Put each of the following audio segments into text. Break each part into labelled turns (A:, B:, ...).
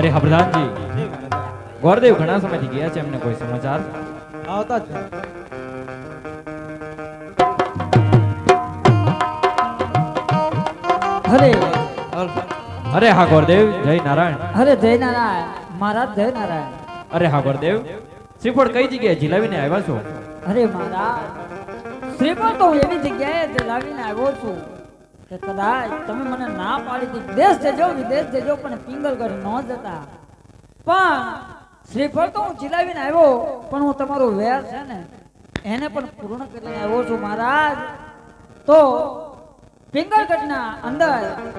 A: અરે હા પ્રધાનજી, ગોરદેવ ઘણા સમયથી ગયા છે, એમને કોઈ સમાચાર
B: આવતા જ
C: હરે
A: અરે હા ગોરદેવ, જય નારાયણ.
C: હરે જય નારાયણ મહારાજ, જય નારાયણ.
A: અરે હા ગોરદેવ, શ્રીફળ કઈ જગ્યાએ ઝીલાવીને આવ્યા છો?
C: અરે મહારાજ, શ્રીફળ તો હું એવી જગ્યાએ જલાવીને આવ્યો છું કે કદાચ તમે મને ના પાડી હતી દેશ જજો વિદેશ જજો પણ પિંગલગઢ ન જતા, પણ શ્રીફળ તો હું જલાવીને આવ્યો, પણ હું તમારો વેર છે ને એને પણ પૂર્ણ કરીને આવ્યો છું મહારાજ. તો પિંગલગઢના અંદર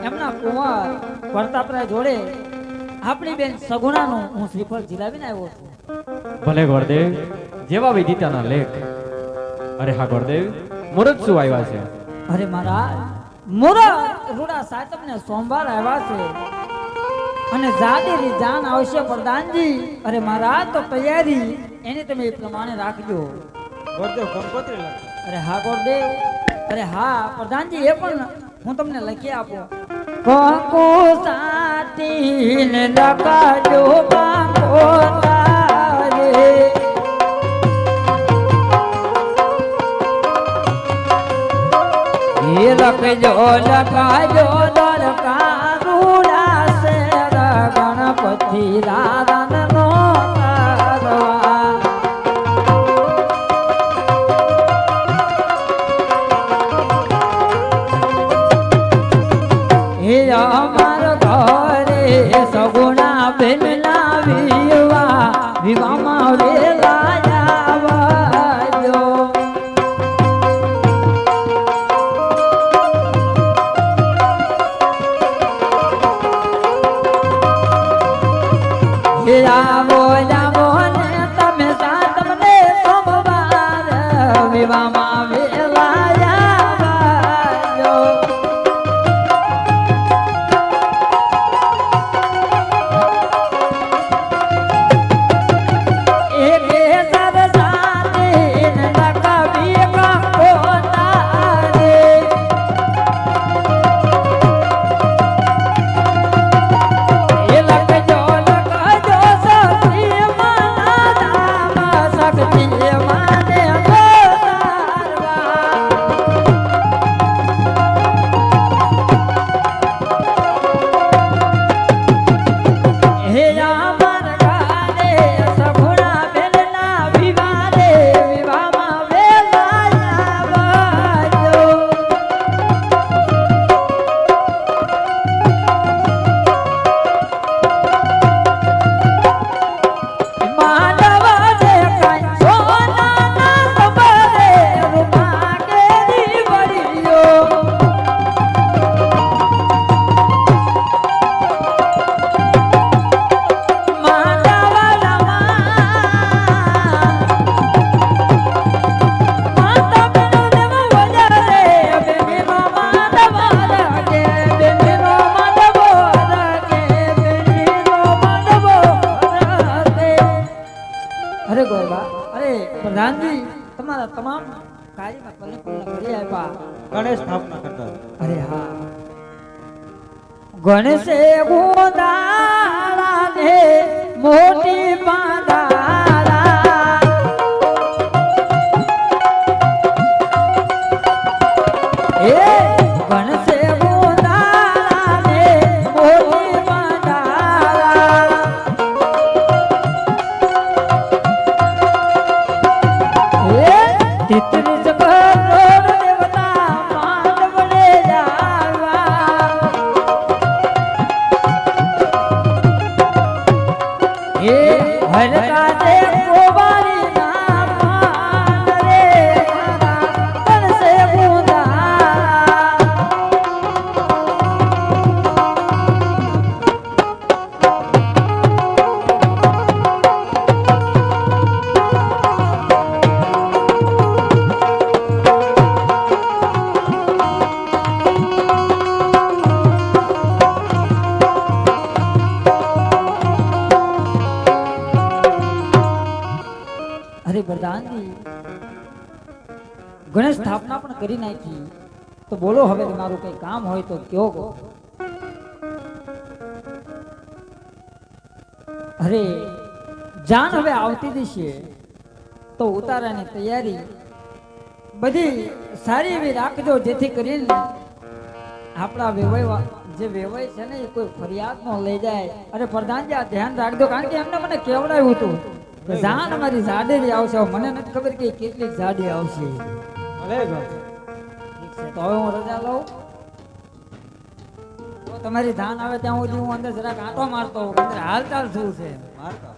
C: એમના કુંવર પ્રતાપરાય જોડે આપણી બેન સગુણાનું હું શ્રીફળ જલાવીને આવ્યો છું.
A: ભલે ગોરદેવ, જેવા વિદિતાના લેખ. અરે હા ગોરદેવ, મુરત શું આવ્યા છે?
C: અરે મહારાજ, મુરત રૂડા સાતમને સોમવાર આવ્યા છે અને જાદેરી જાન આવશે પ્રધાનજી. અરે મહારાજ, તો તૈયારી એની તમે એ પ્રમાણે રાખજો.
B: ગોરદેવ કંકોત્રી લાગે.
C: અરે હા ગોરદેવ, અરે હા પ્રધાનજી, એ પણ હું તમને લખી આપું. કંકુ સાટીને લખાજો કંકોતારે, એ લખજો લખાજો દરકારુડા શેર ગણપતિ દાદાનો કરવા. હે અમાર ઘરે સગુણા બેન ના વિવાહ, વિવાહમાં વેલા આવજો. આવો જાવો ને તમે સાતમને સોમવાર વિવાહમાં વેલા આવજો. એકે સરસાને લખવી કંકોતારે, એ લખજો લખજો શક્તિ માતા શક્તિ માને ગોતારવા. હે અમાર ગાને સગુણા બેનના વિવાહ રે, વિવાહમાં વેલા આવજો. માનવા જે કાંઈ સોનાના સંભારે રૂપા કેરી વળ્યો. અરે ગોરબા, અરે પ્રધાનજી, તમારા તમામ કાર્યમાં પરિપૂર્ણ કરી આપ્યા.
B: ગણેશ સ્થાપના કરતા.
C: અરે હા, ગણેશે ગોદાળા ને મોટી પાંદાળા, એ ગણેશે ગોદાળા ને મોટી પાંદાળા, એ તિત્રી જગત દેવતા માનવને જાળવા. એ હરકા દે કોવારી ના પાન રે મારા ગણશે ગુંદાળા. અરે પ્રધાનજી, ગણેશ સ્થાપના પણ કરી નાખી, તો બોલો હવે મારું કઈ કામ હોય તો કયો. અરે જાન હવે આવતી દિશે તો ઉતારાની તૈયારી બધી સારી એવી રાખજો, જેથી કરીને આપણા વેવાય જે વેવાય છે ને એ કોઈ ફરિયાદ ન લઈ જાય. અરે પ્રધાનજી આ ધ્યાન રાખજો, કારણ કે એમને મને કેવડાવ્યું હતું કે જાન અમારી જાડેરી આવશે. હવે મને નથી ખબર કે કેટલી જાડી આવશે.
B: ભલે બાપ.
C: ઠીક છે, તો હવે હું રજા લઉં. તો તમારી જાન આવે ત્યાં સુધી હું અંદર જરાક આંટો મારતો હોઉં, અંદર હાલચાલ શું છે.
B: મારતા.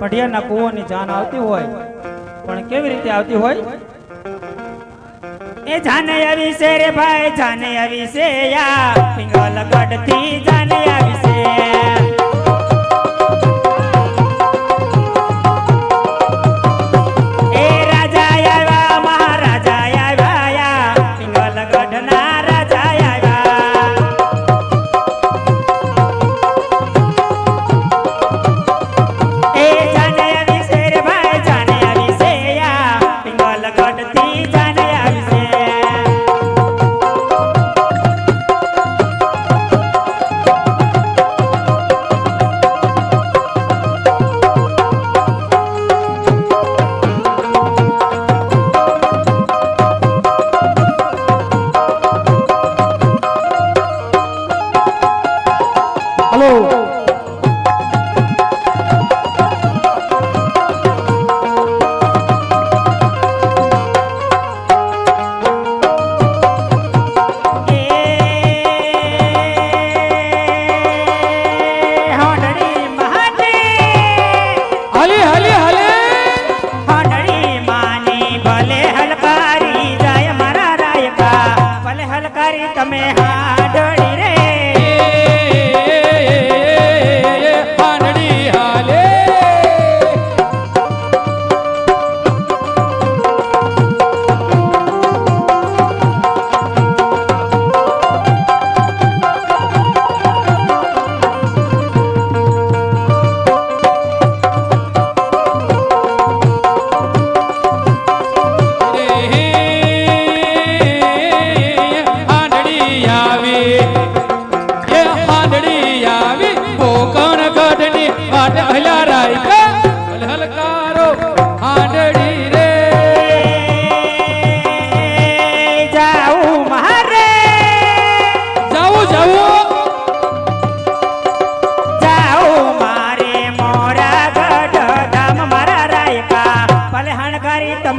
D: પઢિયાના કુવાની જાન આવતી હોય, પણ કેવી રીતે આવતી હોય? એ જાને આવી છે રે ભાઈ, જાને આવી છે યા પિંગલ ગઢથી જાને આવી છે. એ રાજા આવ્યા, મહારાજા આવ્યા યા પિંગલ ગઢના રાજા આવ્યા. એ જાને આવી છે રે ભાઈ, જાને આવી છે યા પિંગલ ગઢથી જાને આવી છે.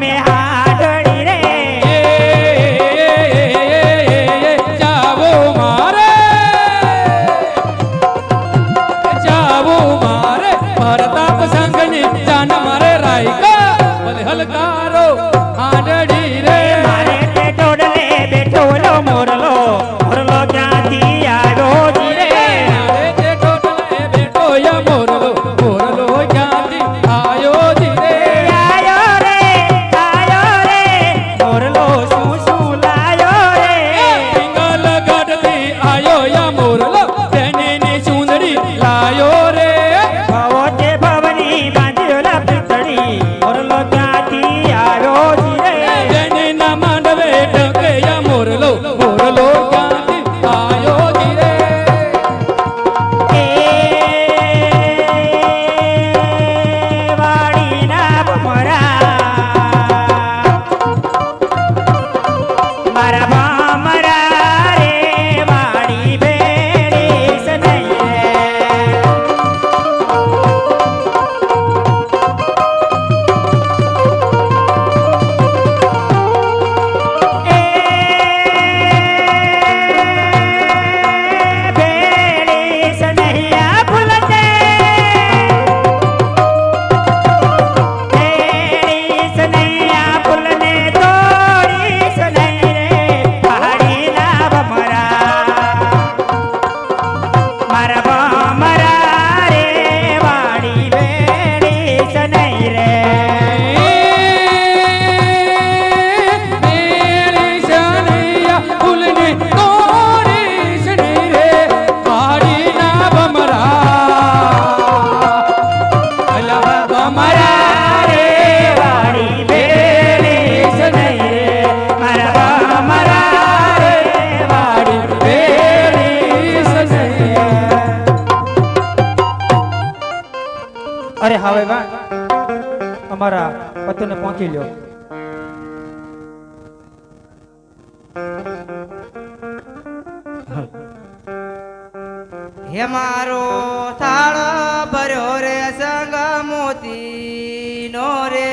D: તમે હાડડી રે
A: જાવો મારે પરતાપ સંઘની જાન મારે રાયકા ભલે હલકારો હાડડી રે
D: મારે તે ટોડલે બેઠો ઓલો મોરલો મોરલો ક્યાંથી આવ્યો જી રે
A: મારે તે ટોટલે બેઠો યા મોરલો મોરલો ક્યાંથી આયો જી રે
D: આયો રે મોરલો શું શું લાયો રે
A: પિંગલ ગઢથી આયો યા મોરલો તેની સુંદરી લાયો રે
D: ભવો તે ભવની બાંધ્યોલા પિતળી મોરલો ક્યાંથી આવ્યો જી રે
A: તેની ના માંડવે ઢકે યા મોરલો મોરલો ક્યાંથી આયો જી રે
D: વાડીના ભમરા મારા ભમરા રે વાડી ભેળી સનૈયે ભેળી સનૈયા ફૂલતે ભેળી સનૈયા ફૂલને તોડી સનૈ રે પહાડીના ભમરા મારા ભમરા રે વાડી ભેળી સનૈ રે
A: મેરી શનૈયા ફૂલને તોડી શની રે પાડીના ભમરા અલા ભમરા
D: રે વાડી ભેળી સનૈ રે મારા ભમરા રે
A: વાડી બેડી સનૈયા
B: અરે હવે વાણ અમારા પતિને પહોંચી લ્યો.
E: હે મારો થાળ ભર્યો રે સંગ મોતી નો રે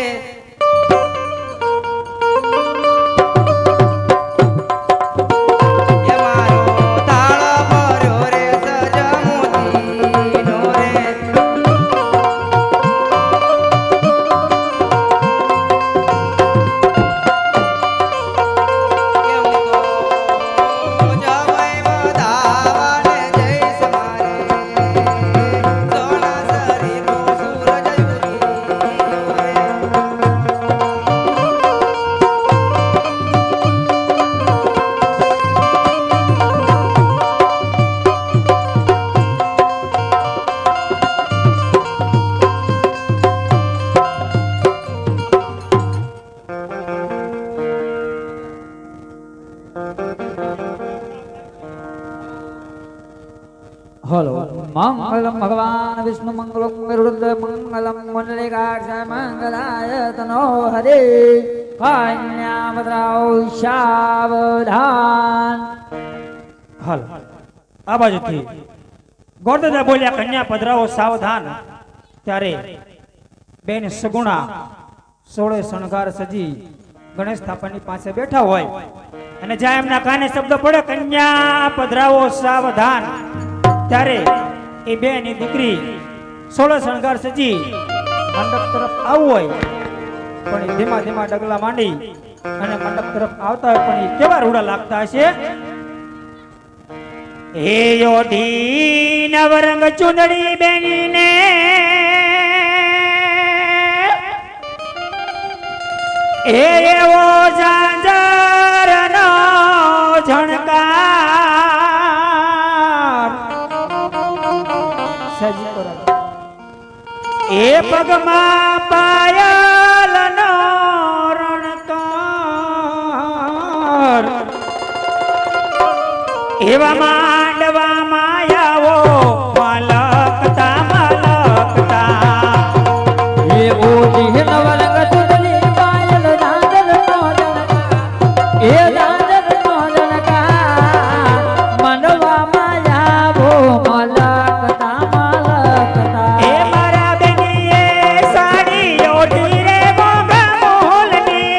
E: હે મારો થાળ ભર્યો રે સજ મોતી નો રે
C: હલો મંગલમ ભગવાન વિષ્ણુ મંગલમ ગરુડ મંગલમ મંડલિકાક્ષ મંગલાય તનો હરે કન્યા ભદ્રાઓ સાવધાન.
D: હાલ આ બાજુથી ગોરદાદા બોલ્યા કન્યા પધરાવો સાવધાન ત્યારે બેન સગુણા સોળે શણગાર સજી ગણેશ સ્થાપનની પાસે બેઠા હોય અને જ્યાં એમના કાને શબ્દ પડે કન્યા પધરાવો સાવધાન ત્યારે એ બેની દીકરી સોળે શણગાર સજી મંડપ તરફ આવવું હોય પણ એ ધીમા ધીમા ડગલા માંડી અને મંડપ તરફ આવતા હોય પણ એ કેવા રૂડા લાગતા હશે. હે યોધી નવરંગ ચુંદડી બેનીને હે એવો ઝાંઝરનો ઝણકાર સજી કરો એ પગમાં પાયલનો રણકાર એવા માંડવા માયાવો મલકતા મલકતા
C: એ ઓજી નવરંગ ચુંદડી પાયલ દાદર નો જનકા એ દાદર નો જનકા મંડવા માયા ભો મલકતા મલકતા
D: એ મારા બેનીએ સાડી ઓઢી રે મોગા મોલની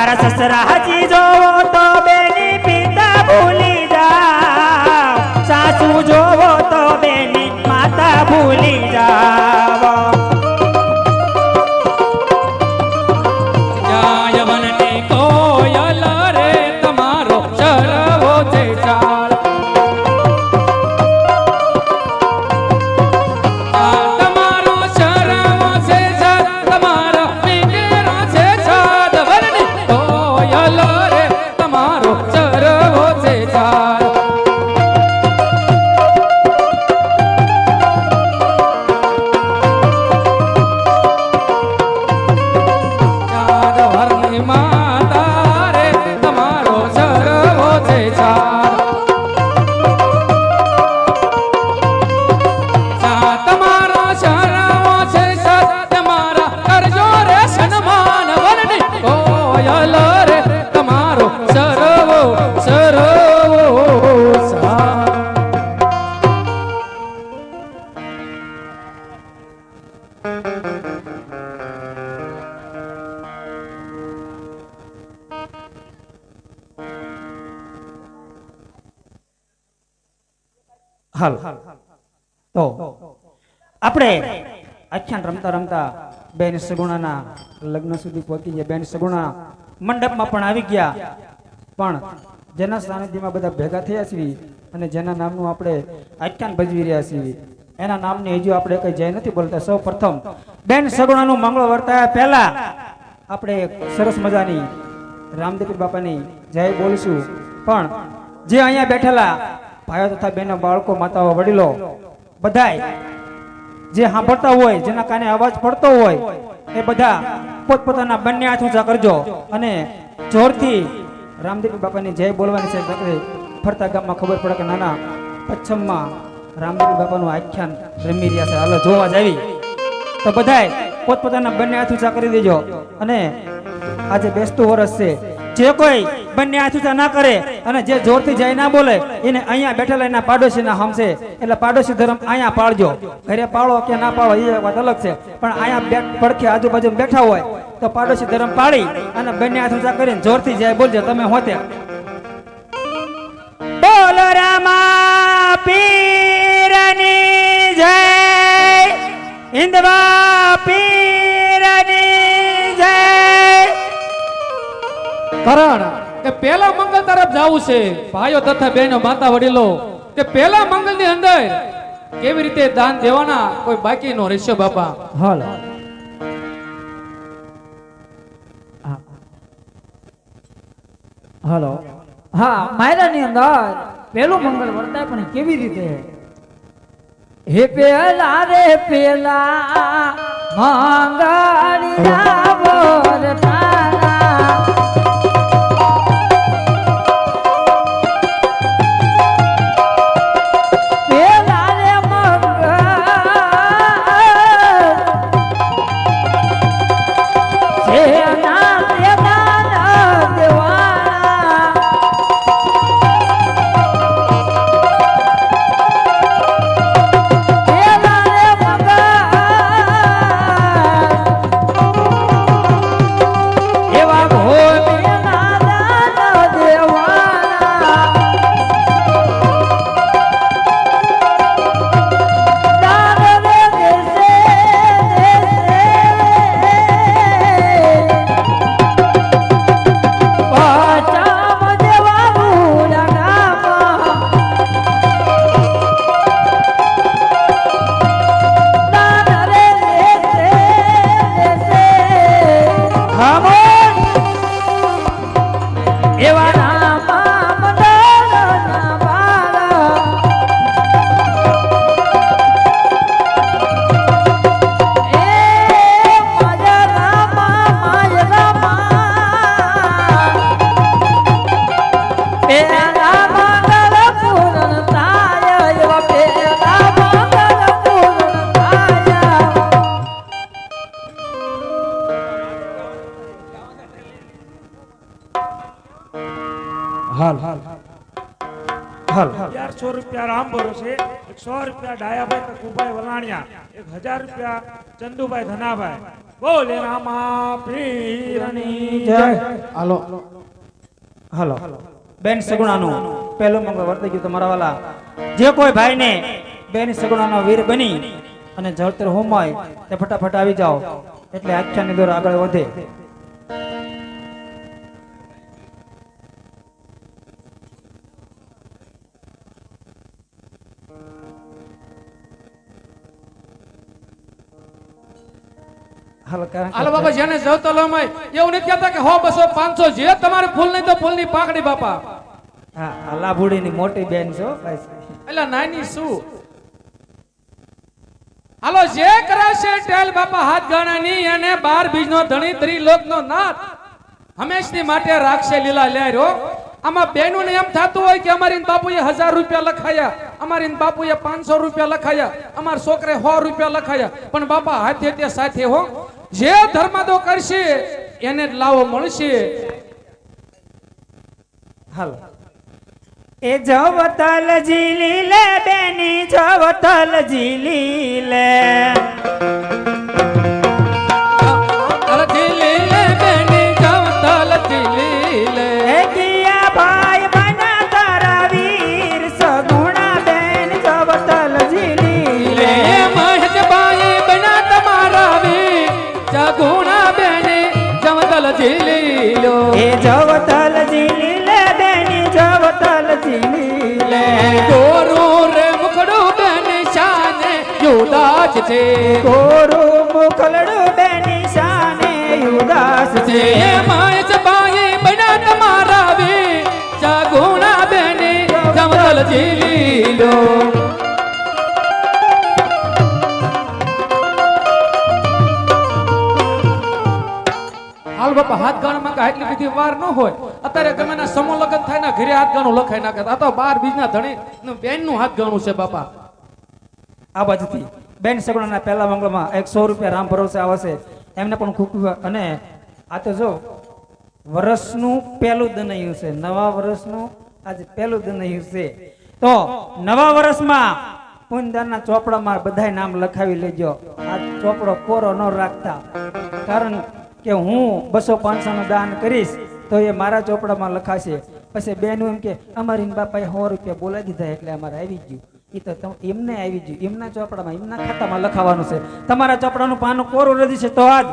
D: તારા સસરા હાજી જોવો તો બેની પિતા ભૂલી જાવ, સાસુ જોવો તો બેની માતા ભૂલી જાવ.
A: જાય વનની કોયલ રે તમારો ચરવો છે ચાલ. તમારો ચરવો છે ચાલ, તમારો પિંગેરો છે ચાલ. વનની કોયલ રે તમારો ચરવો છે ચાલ. ચાર વરની માતા રે તમારો ચરવો છે ચાર. તમારો ચરવો છે ચાર, તમારા કરજો રે સન્માન. વનની કોયલ રે તમારો ચરવો ચાર.
D: હાલ તો આપણે આખ્યાન રમતા રમતા બેન સગુણાના લગ્ન સુધી પહોંચી ગયા. બેન સગુણા મંડપમાં પણ આવી ગયા, પણ જેના સાનિધ્યમાં બધા ભેગા થયા છીએ અને જેના નામનું આપણે આખ્યાન ભજવી રહ્યા છીએ એના નામની હજુ આપણે કઈ જય નથી બોલતા. સૌ પ્રથમ બેન સગુણાનું મંગળ વર્તાયા પહેલા આપણે એક સરસ મજાની રામદેવી બાપાની જય બોલીશું. પણ જે અહીંયા બેઠેલા ભાઈઓ તથા બહેનો, બાળકો, માતાઓ, વડીલો બધાય જે સાંભળતા હોય, જેના કાને અવાજ પડતો હોય એ બધા પોતપોતાના બંને હાથ ઊંચા કરજો અને જોરથી રામદેવી બાપાની જય બોલવાની છે. ફરતા ગામમાં ખબર પડે કે નાના પચ્છમમાં રામદેવી બાપાનું આખ્યાન રમી રહ્યા છે. હાલો જોવા જાવી તો બધાય પોતપોતાના બંને હાથ ઊંચા કરી દેજો. અને આજે બેસતું વર્ષ છે, જે કોઈ બંને હાથ ઊંચા ના કરે અને જે જોરથી જય ના બોલે એને અહીંયા બેઠેલા એના પાડોશીના હમશે. એટલે પાડોશી ધર્મ અહીંયા પાળજો. ઘરે પાળો કે ના પાળો એ વાત અલગ છે, પણ અહીંયા પડખે આજુબાજુ બેઠા હોય તો પાડોશી ધર્મ પાળી અને બંને હાથ ઊંચા કરીને જોરથી જય બોલજો. તમે હોતે બોલ રામા પીરની જય, હિન્દવા પીરની જય.
A: કારણ કે પેલા મંગલ તરફ જવું છે. ભાઈઓ તથા બહેનો, માતા, વડીલો, કે પેલા મંગલ ની અંદર કેવી રીતે દાન દેવાના કોઈ બાકી નો રહેશે બાપા.
B: હાલ હાલો
C: હા, માયરાની અંદર પેલું મંગળ વર્તાય પણ કેવી રીતે? હે પેલા રે પેલા મંગળિયા વર્તાના, પેલા રે મંગળ સેના સેના દેવાના, પેલા રે મંગળ એવા ભોળિયા દાદા દેવાના, દાન રે દેશે પાચામ દેવા ભૂલા ગામમાં, દાન રે દેશે
D: ખામોશ.
C: એવા નામા મંડળના બાળા, એ મારા રામા માય રામા, પેલા મંગળ પૂર્ણ થાય, એવા પેલા મંગળ પૂર્ણ થાય.
D: હાલ હાલ
F: 1100 રૂપિયા રામ ભરોસે, 100 રૂપિયા ડાયાભાઈ કુભાઈ વલાણિયા, 1000 રૂપિયા ચંદુભાઈ ધનાભાઈ,
D: બોલે રામા પીરની જય.
A: હાલો
D: હાલો બેન સગુણાનું પહેલું મંગળ વર્તાઈ ગયું તમારા વાલા. જે કોઈ ભાઈને બેન સગુણાનો વીર બની અને જળતર હોમ હોય તે ફટાફટ આવી જાઓ એટલે આખ્યાનની દોર આગળ વધે. હાલો
A: હાલો બાપા, જેને જવતો લમાય એવું નથી કહેતા કે 100 200 500 જે તમારે ફૂલ નહીં તો ફૂલની પાકડી બાપા.
D: હા આ લાભુડીની મોટી બેન છો ભાઈ.
A: એટલે નાની શું. હાલો જે કરાશે ટેલ બાપા હાથ ગાણાની અને 12 બીજનો ધણી ત્રિલોકનો નાથ હંમેશની માટે રાખશે લીલા લહેરો. આમાં બેનું એમ થતું હોય કે અમારી બાપુએ 1000 રૂપિયા લખાયા, અમારી બાપુએ 500 રૂપિયા લખાયા, અમાર છોકરે 100 રૂપિયા લખાયા, પણ બાપા હાથે તે સાથે હો. જે ધર્માદો કરશે એને જ લાવો મળશે.
D: હાલો એ જવતલ જીલી લે બેની જવતલ જીલી લે.
A: જીલી લે બેની જવતલ જીલી લે.
D: એ કિયા ભાઈ બના તારા વીર સગુણા બેન જવતલ જીલી લે.
A: મહેશભાઈ બના તમારા વીર સગુણા બેની જવતલ જીલી લો.
D: એ જવતલ જીલી લે બેની જવતલ જીલી લે.
A: ગોરું રે મુખડું બેની શાને યુદાસ છે.
D: કોરું મુખલડું બેની શાને યુદાસ છે.
A: મહેશભાઈ બના તમારા વીર સગુણા બેની જવતલ જીલી લો. હાલ બાપા હાથ ગાણામાં કાંઈ એટલી બધી વાર ન હોય. અત્યારે ગમે ના સમૂહ લગ્ન થાય ને ઘરે હાથ ગાણું લખાઈ નાખે. આ તો 12 બીજના ધણી બેન નું હાથ ગાણું છે બાપા.
D: આ બાજુથી બેન સગુણાના પહેલા મંગળમાં 100 રૂપિયા રામ ભરોસે આવશે એમને પણ ખૂબ અને આ તો જો વર્ષનું પહેલું દનૈયું છે. નવા વર્ષનું આજે પહેલું દનૈયું છે. તો નવા વર્ષમાં પુણ્યદાનના ચોપડામાં બધાય નામ લખાવી લેજો. આ ચોપડો કોરો ન રાખતા, કારણ કે હું 200-500 નું દાન કરીશ તો એ મારા ચોપડામાં લખાશે. પછી બેનું એમ કે અમારી બાપાએ 100 રૂપિયા બોલાવી દીધા એટલે અમારે આવી ગયું. એ તો એમને આવી ગયું, એમના ચોપડામાં એમના ખાતામાં લખાવાનું છે. તમારા ચોપડાનું પાનું કોરું રહી છે. તો આજ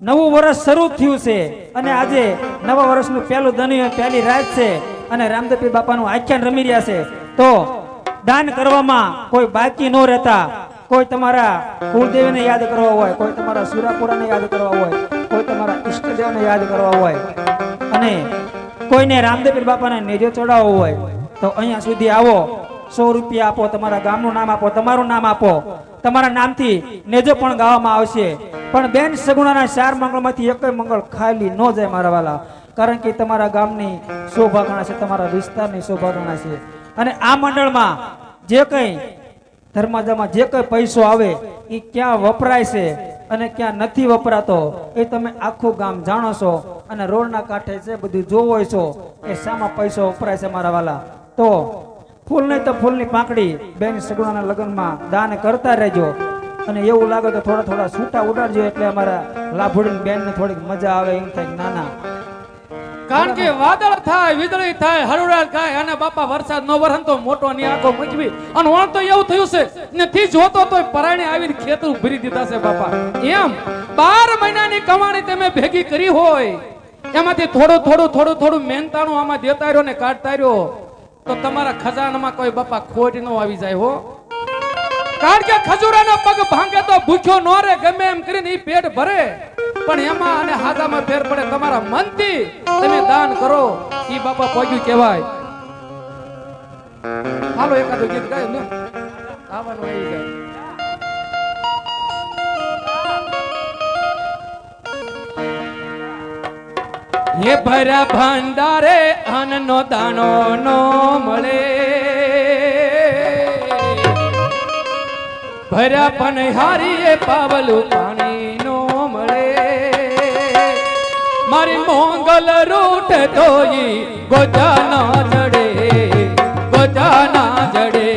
D: નવું વર્ષ શરૂ થયું છે અને આજે નવા વર્ષનું પહેલું દનિયું પહેલી રાત છે અને રામદેવપીર બાપાનું આખ્યાન રમી રહ્યા છે. તો દાન કરવામાં કોઈ બાકી ન રહેતા. કોઈ તમારા કુળદેવીને યાદ કરવા હોય, કોઈ તમારા સુરાપુરાને યાદ કરવા હોય, કોઈ તમારા ઈષ્ટદેવને યાદ કરવા હોય અને કોઈને રામદેવપીર બાપાને નેજો ચડાવવો હોય તો અહીંયા સુધી આવો. 100 રૂપિયા આપો, તમારા ગામનું નામ આપો, તમારું નામ આપો. તમારા નામથી નેજો પણ ગાવામાં આવશે. પણ બેન સગુણાના 4 મંગળમાંથી એક મંગળ ખાલી ન જાય મારા વાલા, કારણ કે તમારા ગામની શોભા ગણા છે, તમારા વિસ્તારની શોભા ગણા છે. અને આ મંડળમાં જે કંઈ ધર્માદામાં જે કંઈ પૈસો આવે એ ક્યાં વપરાય છે અને ક્યાં નથી વપરાતો એ તમે આખું ગામ જાણો છો અને રોડના કાંઠે છે બધું જોવો છો કે શામાં પૈસો વપરાય છે મારા વાલા. તો ફૂલ નહીં તો ફૂલની પાંખડી બેન સગુણાના લગ્નમાં દાન કરતા રહેજો. અને એવું લાગે તો થોડા થોડા છૂટા ઉડાડજો એટલે અમારા લાભુડીની બેનને થોડીક મજા આવે એમ થાય. નાના
A: કારણ કે વાદળ થાય, વીજળી થાય, હળવળાટ થાય અને બાપા વરસાદ નો વરહન તો મોટો ની આંખો મૂકવી. અને વણ તો એવું થયું છે નથી જોતો તોય પરાણે આવીને ખેતર ભરી દીધા છે બાપા. એમ 12 મહિનાની કમાણી તમે ભેગી કરી હોય એમાંથી થોડું મહેનતાણું આમાં દેતા રહ્યો ને કાઢતા રહ્યો તો તમારા ખજાનામાં કોઈ બાપા ખોટ ન આવી જાય હો. કારણ કે ખજૂરાનો પગ ભાંગે તો ભૂખ્યો નો રે, ગમે એમ કરીને ઈ પેટ ભરે. પણ એમાં અને હાદામાં ફેર પડે. તમારા મનથી તમે દાન કરો ઈ બાપા પોગ્યું કહેવાય. હાલો એકાદું ગીત ગાય ને આવવાનું આવી જાય. હે ભરા ભંડારે અન્નનો દાણો નો મળે, ભર્યા પનહારી એ પાવલું પાણી નો મળે. મારી મોંગલ રૂટ તોઈ ગોજા ના જડે, ગોજા ના જડે.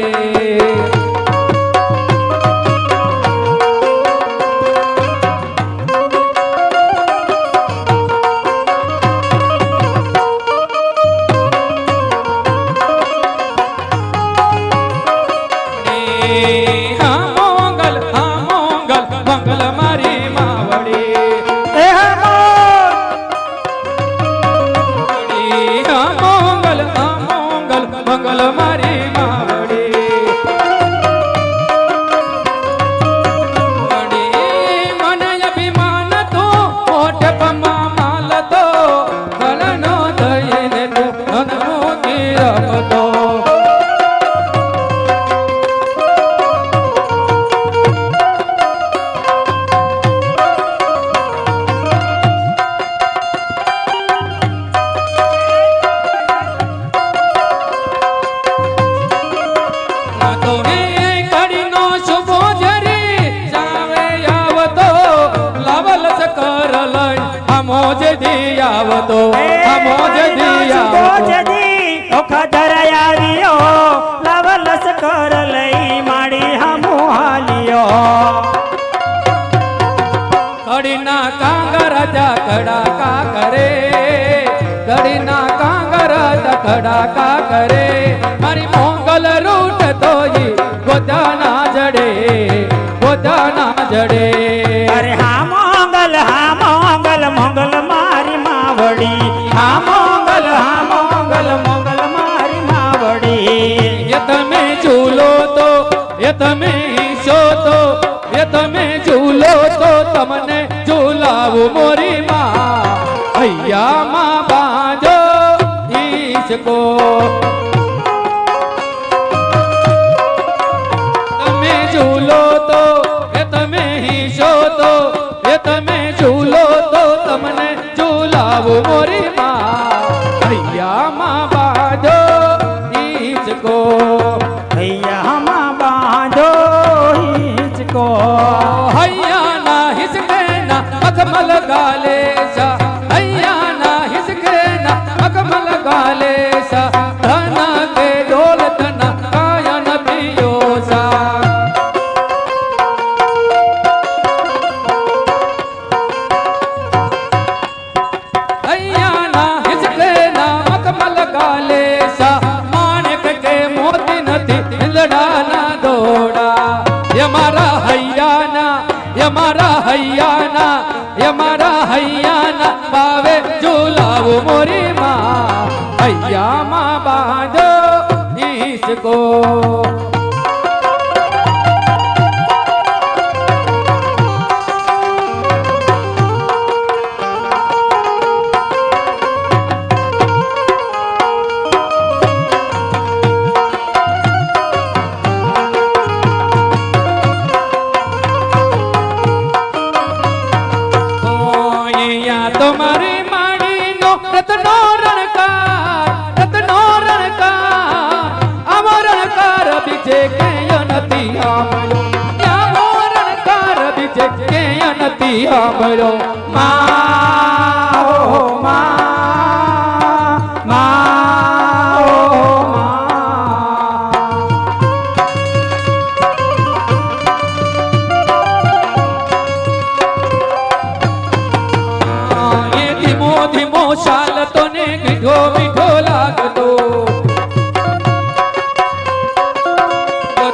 A: મોજ દી આવતો આ મોજ દી આવતો
D: ઓખા ધરાય આવ્યો લાવ લશ્કર લઈ માડી હામુ હાલ્યો
A: કડીના કાંગર કડાકા કરે કડીના કાંગર કડાકા કરે મારી મોંગલ રૂટ તો ઈ ગોદાના જડે ગોદાના જડે
D: અરે હા મોંગલ મોંગલ મારી માવડી હા મોંગલ મોંગલ મારી માવડી
A: એ તમે ઝૂલો તો એ તમે હિંસો તો એ તમે ઝૂલો તો તમને ઝૂલાવું મોરી માં હૈયા માં બાંધો ઈસકો તમે ઝૂલો તો એ તમે હિંસો તો એ તમે ઝૂલો તો તમને ઝૂલાવું મોરી માં હૈયા માં બાંધો ઈસકો
D: હૈયામાં બાંધો હિંચકો
A: હૈયા ના હિસકે ના અકમલ ગાલે સા હૈયા ના હિસકે ના અકમલ ગાલે સા ધન કે દોલત ના કાયન પિયો સા હૈયા ના હિસકે ના અકમલ ગાલે સા માણેક કે મોતી નથી દિલડા ના દોડા યમારા હૈયાના યમારા હૈયાના યમારા હૈયાના બાવે ઝૂલાવો મોરી માં હૈયામાં બાંધો ઈસકો તમારી માડીનો રત્નો રણકાર આવો રણકાર બીજે ક્યાંય નથી સાંભળ્યો આવો રણકાર બીજે ક્યાંય નથી સાંભળ્યો
D: મા ઓ મા મા ઓ
A: એ ધીમો ધીમો ચાલતો ને મીઠો મીઠો લાગતો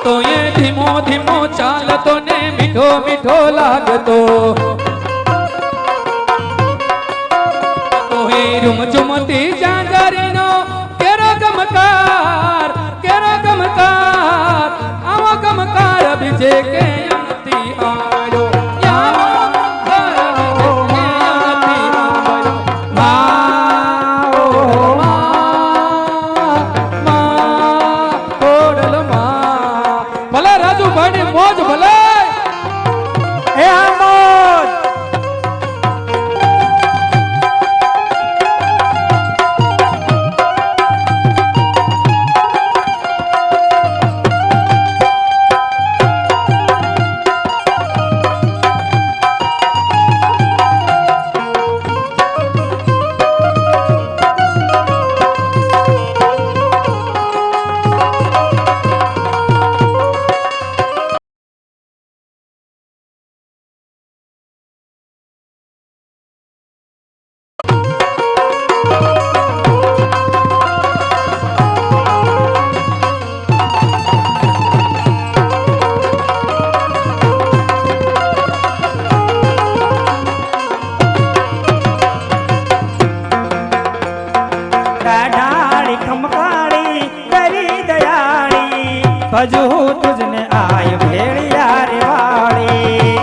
A: તો એ ધીમો ધીમો ચાલતો ને મીઠો મીઠો લાગતો તો એ રૂમઝુમતી જાંજરીનો કેરો ગમકાર આવો ગમકાર બીજે કે નથી આવ્યો ભલે રાજુભાઈ ની મોજ ભલે
D: એ આમોદ કાઢાળી ખમકાળી દરી દયાળી ભજુ તુજને આય ભેળિયા રે વાળી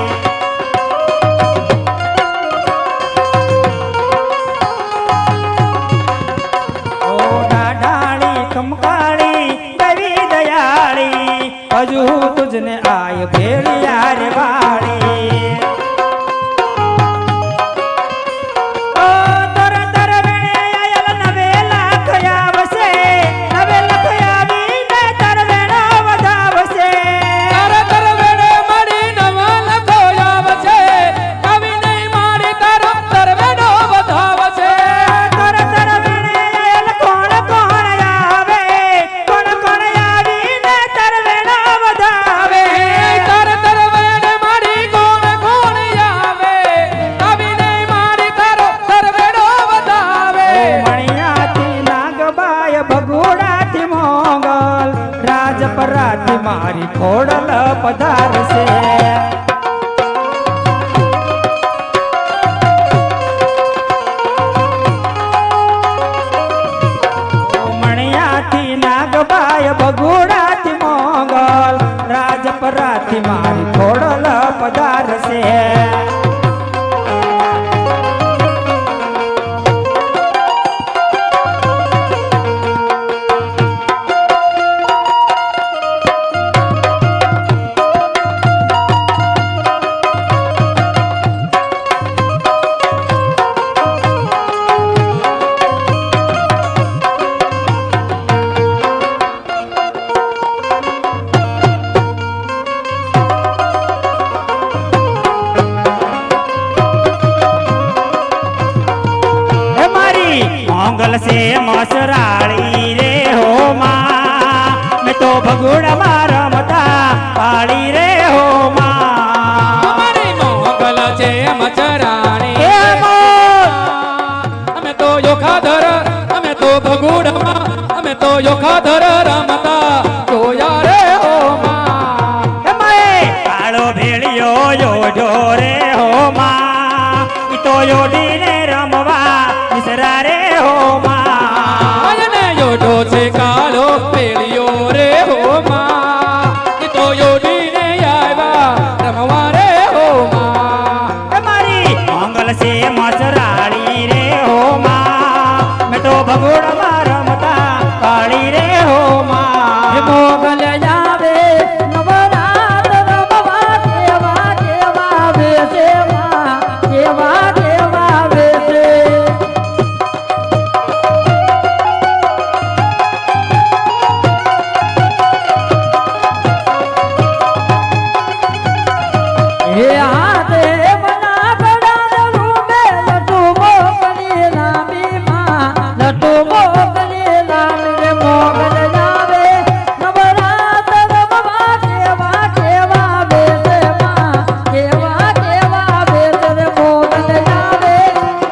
D: ઓ કાઢાળી ખમકાળી દરી દયાળી ભજુ તુજને આય ભેળિયા રે વાળી નવે લખ આવી ને તર વેણો વધાવશે મારી ખોડલ પધારશે મણિયાથી નાગબાય બગુડાથી મોગલ રાજપરાથી મારી ખોડલ પધારશે મોગલ સે મસરાળી રે હો માં મેં તો ભગુડા રમતા પાળી રે હો માં
A: અમારી મોગલ છે મચરાણી
D: હે
A: અમે તો યોખાધર અમે તો ભગુડમાં અમે તો યોખાધર રમતા જોયા રે ઓ માં
D: કાળો ભેળિયો યોજો રે હો માં ઈ તો યોડીને રમવા વિસરા રે હો માં
A: આયને યોડો છે કાળો પેલિયો રે હો માં એ તો યોડીને આવ્યા રમવા રે હો માં
D: મારી મોગલ સે મસરાળી રે હો માં મેં તો ભગોળમાં રમતા કાળી રે હો માં
C: મોગલ આવે નવરાત રમવા કેવા કેવા બેસે માં કેવા કેવા બેસે હે હાથે મના ગડા રૂમે લટુ મોગલી લાંબી માં લટુ મોગલી લાંબી મોગલ આવે નવરાત રમવા કેવા કેવા બેસે માં કેવા કેવા બેસે રે મોગલ આવે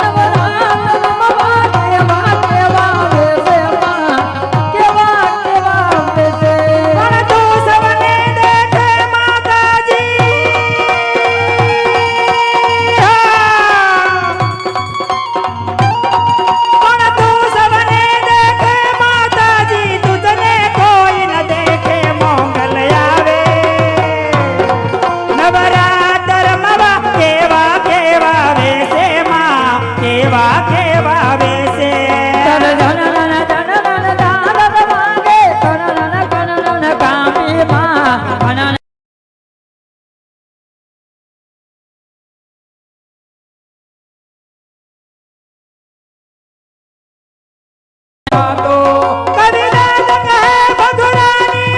C: નવરાત રમવા કેવા કેવા બેસે માં કેવા કેવા બેસે
D: પણ તું સવને દેખે માતાજી પણ તું સવને દેખે માતાજી તુજને કોઈ ન દેખે મોગલ આવે નવરાત્ર મવા કેવા કેવા વેસે માં કેવા કેવા વેસે
A: તો
D: કવિરાજ કહે ભગુડાની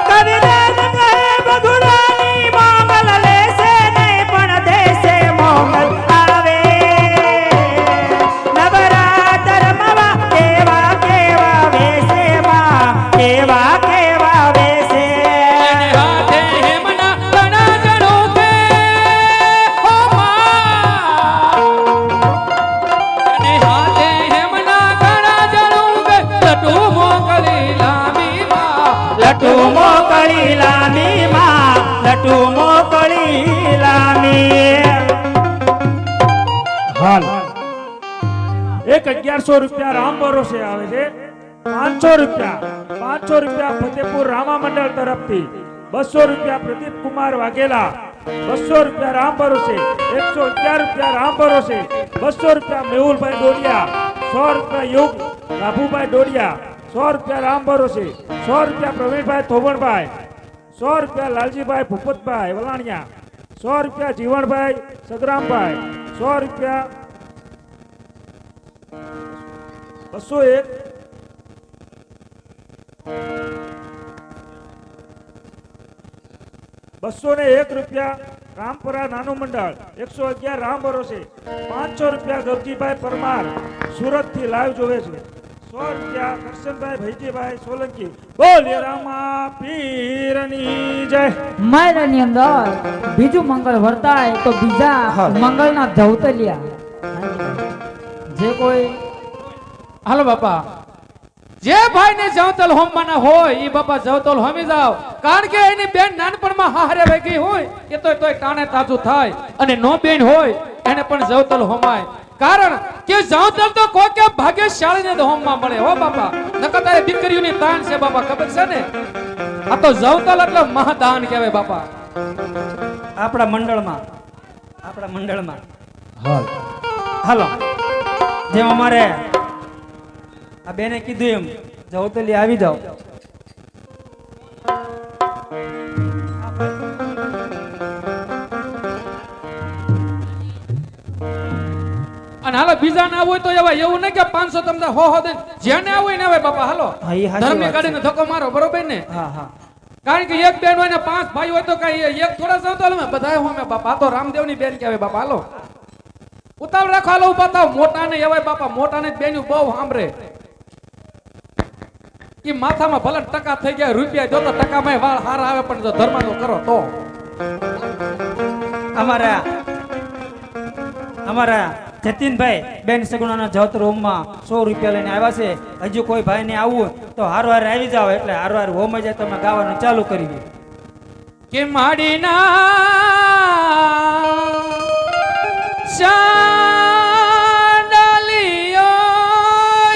D: કવિરાજ કહે ભગુડાની મોગલ લેશે નહીં પણ દેશે મોગલ આવે નવરાત્ર મવા કેવા કેવા વેશે માં કેવા કેવા વેશે
A: એને હાથે હેમના ઘણા જણો કે હો માં એને હાથે હેમના ઘણા જણો કે લટુ મોકલી લાંબી માં
D: લટુ મોકળી લામી માં લટુ મોકળી લામી
F: હાલ 1100 રૂપિયા રામ ભરોસે આવે છે 500 રૂપિયા ફતેપુર રામા મંડળ તરફથી 200 રૂપિયા પ્રદીપ કુમાર વાઘેલા 200 રૂપિયા રામ ભરોસે 111 રૂપિયા રામ ભરોસે 200 રૂપિયા મેહુલભાઈ ડોડિયા 100 રૂપિયા યુગ રાભુભાઈ ડોડિયા 100 રૂપિયા રામ ભરોસે 100 રૂપિયા પ્રવીણભાઈ થોબણભાઈ 100 રૂપિયા લાલજીભાઈ ભૂપતભાઈ વલાણિયા 100 રૂપિયા જીવણભાઈ સદરામભાઈ 100 રૂપિયા 201 201 રૂપિયા રામપરા નાનું મંડળ 111 રામ ભરોસે 500 રૂપિયા ગવજીભાઈ પરમાર સુરત થી લાઈવ જોવે છે 100 રૂપિયા કરશનભાઈ ભૈજીભાઈ સોલંકી બોલીએ રામા પીરની જય
C: માયરાની અંદર બીજું મંગળ વર્તાય તો બીજા મંગળના ધવતલિયા જે કોઈ
A: હાલો બાપા, જે ભાઈ ને જવતલ હોમવાના હોય ઈ બાપા જવતલ હોમી જાવ, કારણ કે એની બેન નાનપણમાં હારે વેગી હોય એ તોય ટાણે તાજું થાય, અને નો બેન હોય એને પણ જવતલ હોમાય, કારણ કે જવતલ તો કોઈ કે ભાગ્યશાળીને જ હોમમાં મળે હો બાપા, નકર તારે દીકરીઓની તાણ છે બાપા, ખબર છે ને? આ તો જવતલ એટલે મહાદાન કહેવાય બાપા.
D: આપણા મંડળમાં હાલો, જેમ અમારે આ બેને કીધું એમ જવતલી આવી જાઓ.
A: અને હાલો બીજા ના હોય તો એવા એવું નહીં કે 500 તમને હો દે, જેને આવું હોય ને આવે બાપા. હાલો
D: હા, ઈ સાચી
A: ધર્મની
D: વાત
A: ગાડીને ધક્કો મારો, બરોબર ને?
D: હા
A: કારણ કે એક બેન હોય ને 5 ભાઈ હોય તો કઈ એક થોડા જાવ તો હાલો બધાય હોમે બાપા. આ તો રામદેવની બેન કહેવાય બાપા. હાલો ઉતાવળ રાખો, હાલો ઉભા થાવ. મોટાને એવાય બાપા, મોટાને જ બેન્યું બહુ સાંભળે. ઈ માથામાં ભલે ટકા થઈ ગયા રૂપિયા જો તો ટકામાં વાળ હારા આવે, પણ જો ધર્મનો કરો તો
D: અમારા જતીનભાઈ બેન સગુણાના જવત રૂમમાં 100 રૂપિયા લઈને આવ્યા છે. હજુ કોઈ ભાઈ ને આવવું તો હારવાર આવી જાવ, એટલે હારવાર હોમ જાય તમે ગાવાનું ચાલુ કરી દે.
A: કે માડીના ચાંદલિયો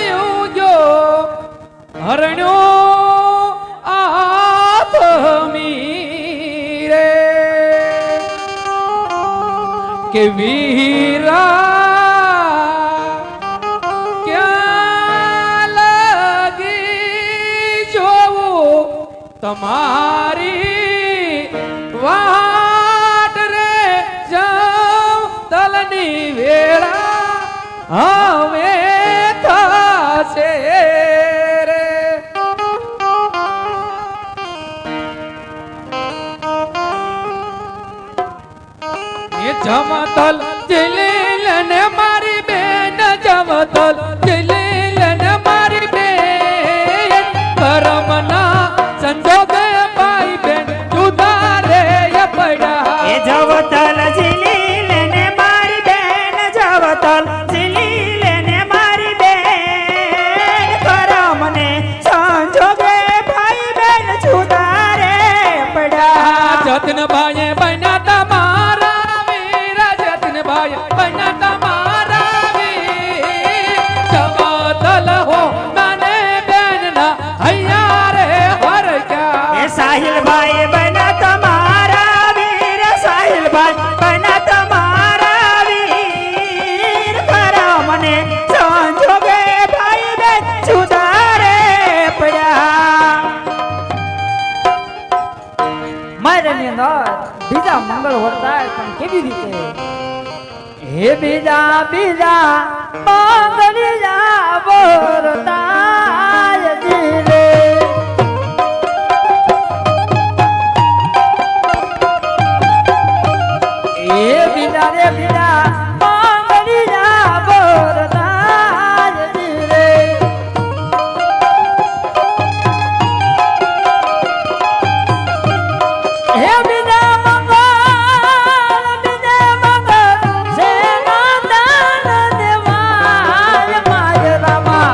A: યુગ્યો હરણ્યો આથમી રે, કે વીરા ક્યાં લાગી જોવું તમારી વાટ રે, જવતલની વેળા હવે થશે રે. એ જવતલ જલીલ ને મારી બેન, જવતલ જલીલ ને મારી બેન, કરમના સંજોગે ભાઈ બેન જુદા રે પડ્યા.
D: એ જવતલ જલીલ ને મારી બેન, જવતલ જલીલ ને મારી બેન, કરમને સંજોગે ભાઈ બેન જુદા રે પડ્યા.
A: જતન ભાઈ બન્યા તમારા વીર, જતન ભાઈ બન્યા તમારા વીર, જવતલ હો મને બેન ના હૈયા રે હર ક્યાં.
D: એ સાહિલભાઈ બના તમારા વીર, સાહિલભાઈ બના તમારા વીર, કરમને સંજોગે ભાઈ બેન જુદા રે પડ્યા.
C: માયરાની અંદર બીજા મંગળ વર્તાય, પણ કેવી રીતે? હે બીજા મંગળિયા વર્તાય જીરે, એ બીજા રે બીજા મંગળિયા વર્તાય જીરે. હે બીજા મંગળ સેના દાન દેવાય, માય રામા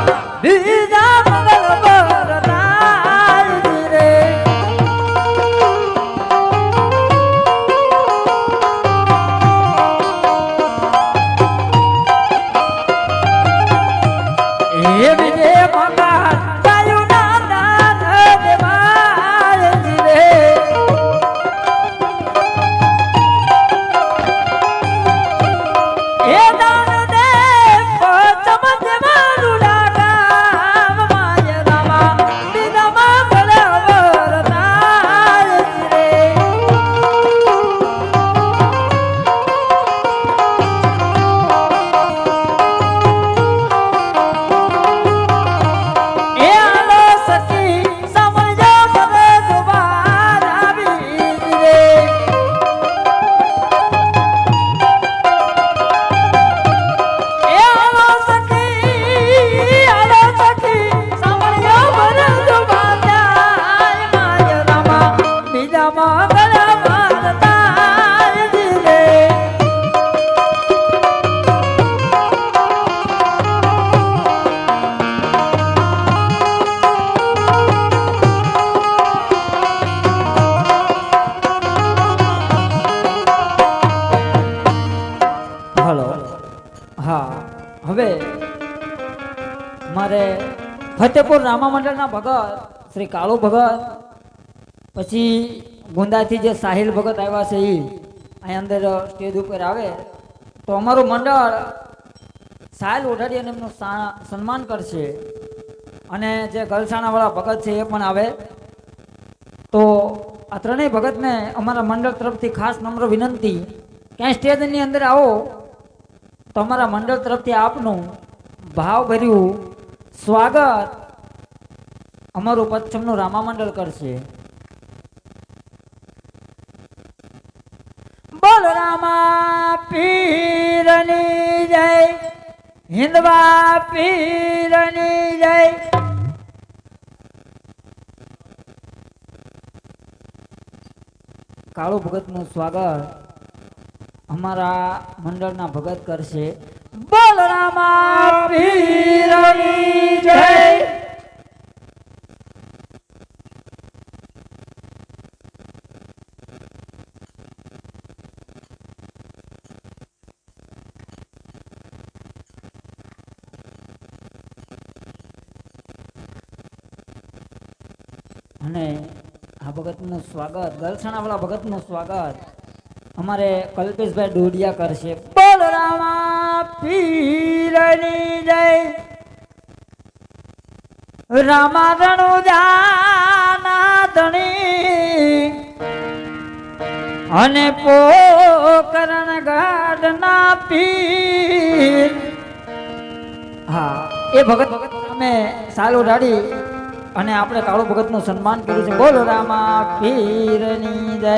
C: ફતેપુર રામા મંડળના ભગત શ્રી કાળુ ભગત, પછી ગુંદાથી જે સાહિલ ભગત આવ્યા છે એ અહીં અંદર સ્ટેજ ઉપર આવે તો અમારું મંડળ સાહિલ ઓઢાડી અને એમનું સન્માન કરશે. અને જે ગલસાણાવાળા ભગત છે એ પણ આવે. તો આ ત્રણેય ભગતને અમારા મંડળ તરફથી ખાસ નમ્ર વિનંતી, ક્યાંય સ્ટેજની અંદર આવો તો અમારા મંડળ તરફથી આપનું ભાવભર્યું સ્વાગત અમારું પચ્છમનું રામા મંડળ કરશે. બોલ રામા પીરની જય, હિન્દવા પીરની જય. કાળુ ભગતનું સ્વાગત અમારા મંડળના ભગત કરશે. બોલ રામા પીરની જય. અને આ ભગતનું સ્વાગત, ગલસાણાવાળા ભગતનું સ્વાગત અમારે કલ્પેશભાઈ ડોડિયા કરશે. બોલ રામા પીરની જય. રામા રણુજાના ધણી અને પોકરણ ગઢના પીર. હા, એ ભગત અમે સાલ ઓઢાડી અને આપણે કાળુ ભગતનું સન્માન કર્યું છે. બોલ રામા પીરની જય.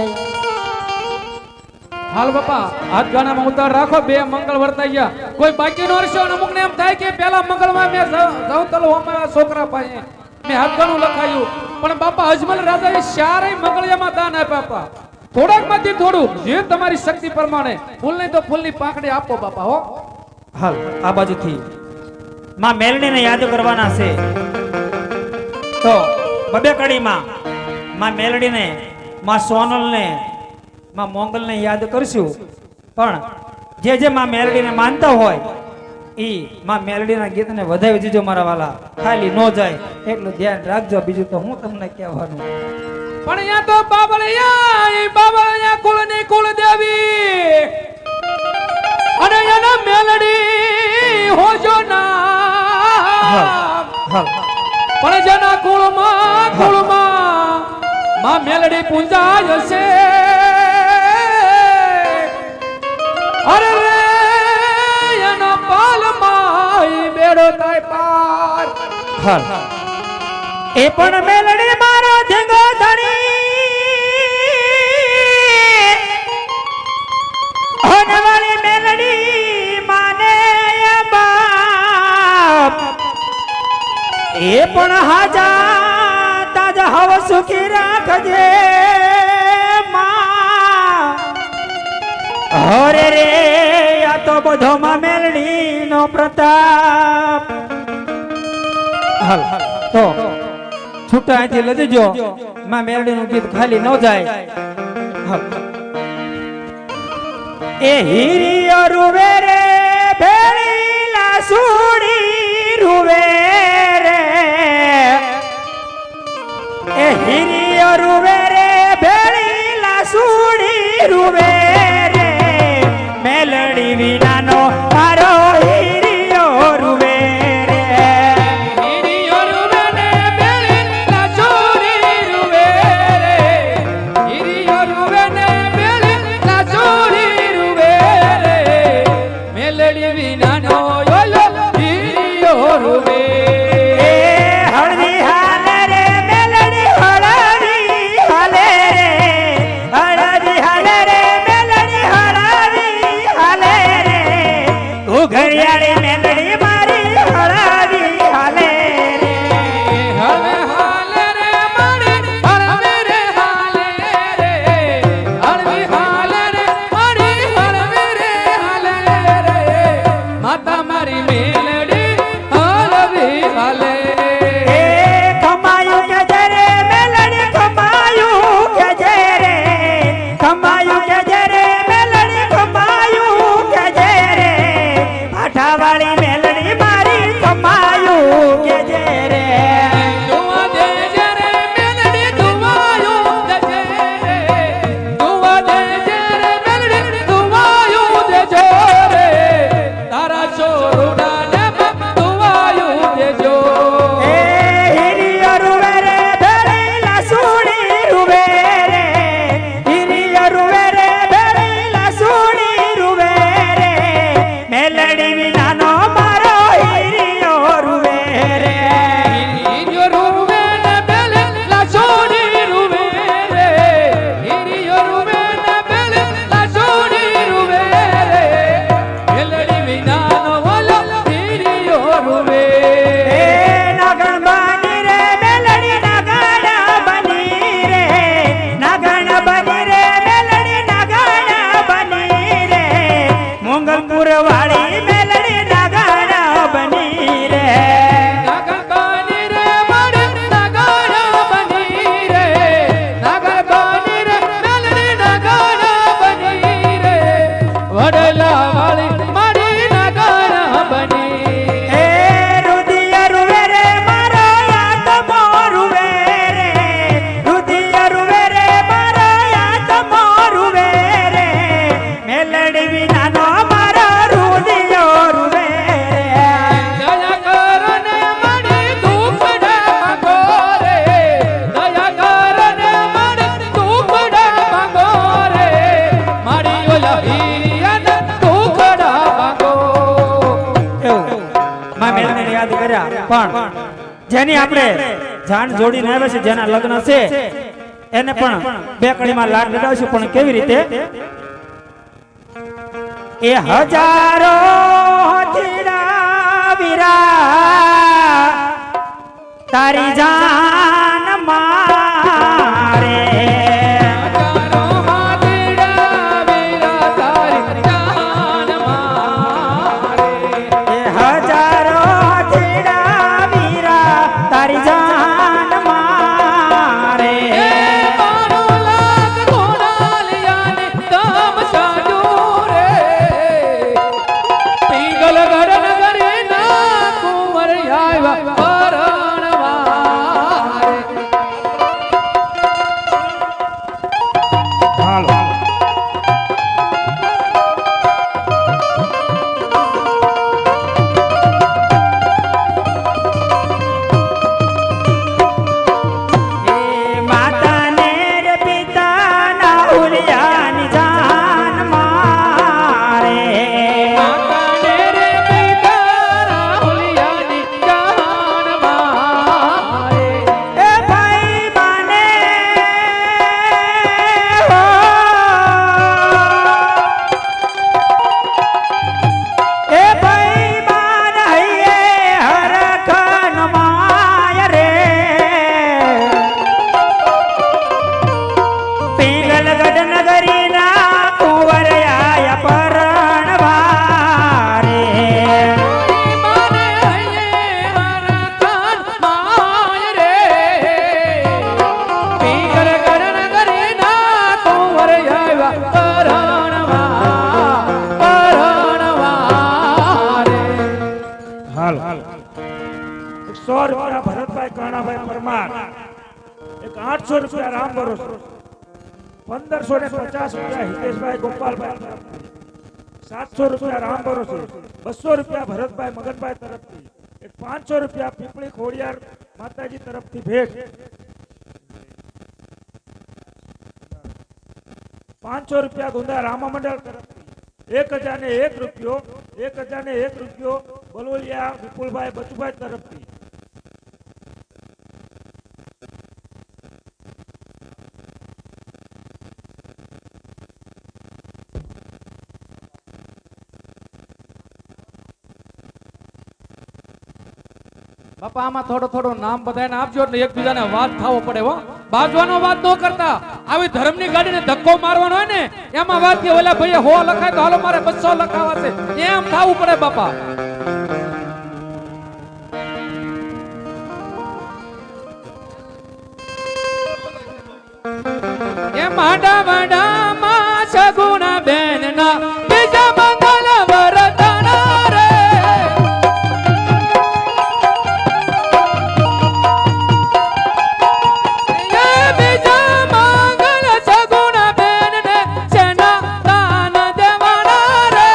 A: હાલ બાપા હાથ ગાનામાં ઉતાર રાખો. બે મંગળ વર્તાઈ ગયા, કોઈ બાકી નો રહેશે. અમુક ને એમ થાય કે પેલા મંગળમાં મેં જાઉં તલો અમારા છોકરા પાસે મેં હાથ ગાનું લખાયું, પણ બાપા અજમલ રાજાએ ચારેય મંગળિયામાં દાન આપ્યા. બાપા થોડાક માંથી થોડું જે તમારી શક્તિ પ્રમાણે, ફૂલ નહીં તો ફૂલની પાંખડી આપો બાપા. હો
D: હાલ આ બાજુથી માં મેલડીને યાદ કરવાના છે. તો બબે કડીમાં માં મેલડીને, માં સોનલને, માં મોંગલને યાદ કરશું. પણ જે જે માં મેલડીને માનતા હોય ઈ માં મેલડીના ગીતને વધાવી દીજો મારા વાલા. ખાલી નો જાય એટલું ધ્યાન રાખજો, બીજું તો હું તમને કહેવાનું.
A: પણ અહીંયા તો બાબળિયા કુળની કુળદેવી અને એના મેલડી હોજો ના. પણ જેના કુળમાં માં મેલડી પૂંજાય છે. અરે રે એના પાલમાં બેડો થાય પાર.
D: એ પણ મેલડી મારો ધીંગો ધણી હોનવાળી મેલડી માને બાપ. એ પણ હાજા તાજા હવ સુખી રાખજે માં. હરે રે આ તો બધો માં મેલડી નો પ્રતાપ. હાલ તો છૂટા અહીંથી લજજો, માં મેલડી નું ગીત ખાલી ન જાય. એ હીરી રૂવે રે ભેળી લાસુડી રૂવે રે. એ હીરી રૂવે રે ભેળી લાસુડી રૂવે રે. મેલડી વિનાનો મારો હીરીઓ રૂવે રે.
A: હીરીઓ રૂવે ને બેળી લાસુડી રૂવે રે. હીરીઓ રૂવે ને બેળી લાસુડી રૂવે રે. મેલડી વિનાનો યોયો હીરીઓ રૂવે.
D: એ હળદી હાલે રે મેલડી હળદી હાલે રે. હળદી હાલે રે પણ જેની આપણે જાન જોડીને આવ્યા છે, જેના લગ્ન છે, એને પણ બે કડીમાં લાડ લડાવશું. પણ કેવી રીતે? એ હજારો હથિડા વીરા તારી જાન મારે,
A: હજારો હાથીડા વીરા તારી જાન મારે.
D: એ હજારો હથિડા વીરા તારી જાન મારે.
A: એ બાણો લાખ ઘોડાલિયાને દમ સાજું રે. પિંગલગઢ નગરીના કુંવર આવ્યા પરણવા રે.
F: હાલો
D: એ માતાને રે પિતાના ઉલિયાની જાન મારે.
A: માતાને રે પિતાના હુલિયાની જાન મારે.
D: એ ભાઈ બાને હો, એ ભાઈ બાન હૈયે હરખન માય રે. પિંગલગઢ નગરીના કુંવર આયા પરણવા રે.
A: માને હૈયે હરખાન માય રે. પિંગલગઢ નગરીના કુંવર આવ્યા પરણવા રે.
F: હાલ 100 રૂપિયા ભરતભાઈ કાણાભાઈ પરમાર, એક 800 રૂપિયા રામ ભરોસે, 1550 રૂપિયા હિતેશભાઈ ગોપાલભાઈ તરફથી, 700 રૂપિયા રામ ભરોસે, 200 રૂપિયા ભરતભાઈ મગનભાઈ તરફથી, એક 500 રૂપિયા પીપળી ખોડિયાર માતાજી તરફથી ભેટ, 500 રૂપિયા ગુંદા રામા મંડળ તરફથી, 1001 રૂપિયો, 1001 રૂપિયો બલોલિયા વિપુલભાઈ બચુભાઈ તરફથી,
A: બાપા આમાં થોડું નામ બધાને આપજો એટલે એકબીજાને વાત થવો પડે હો. બાજવાનો વાત ન કરતા. આવી ધર્મની ગાડીને ધક્કો મારવાનો હોય ને એમાં વાત કે ઓલા ભાઈએ 100 લખાય તો હાલો મારે 200 લખાવા છે એમ થવું પડે બાપા. એ માંડા માંડામાં સગુણા બેનના બીજા મંગલ વરદાના રે. એ બીજા મંગલ સગુણા બેનને સેના દાન દેવાના રે.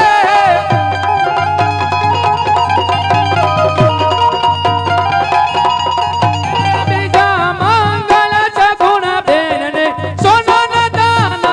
A: બીજા મંગલ સગુણા બેનને સોનાના દાન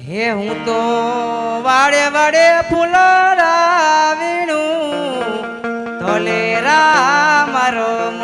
E: હે હું તો વાડે વાડે ફૂલડા વીણું તોલે રામ રોમ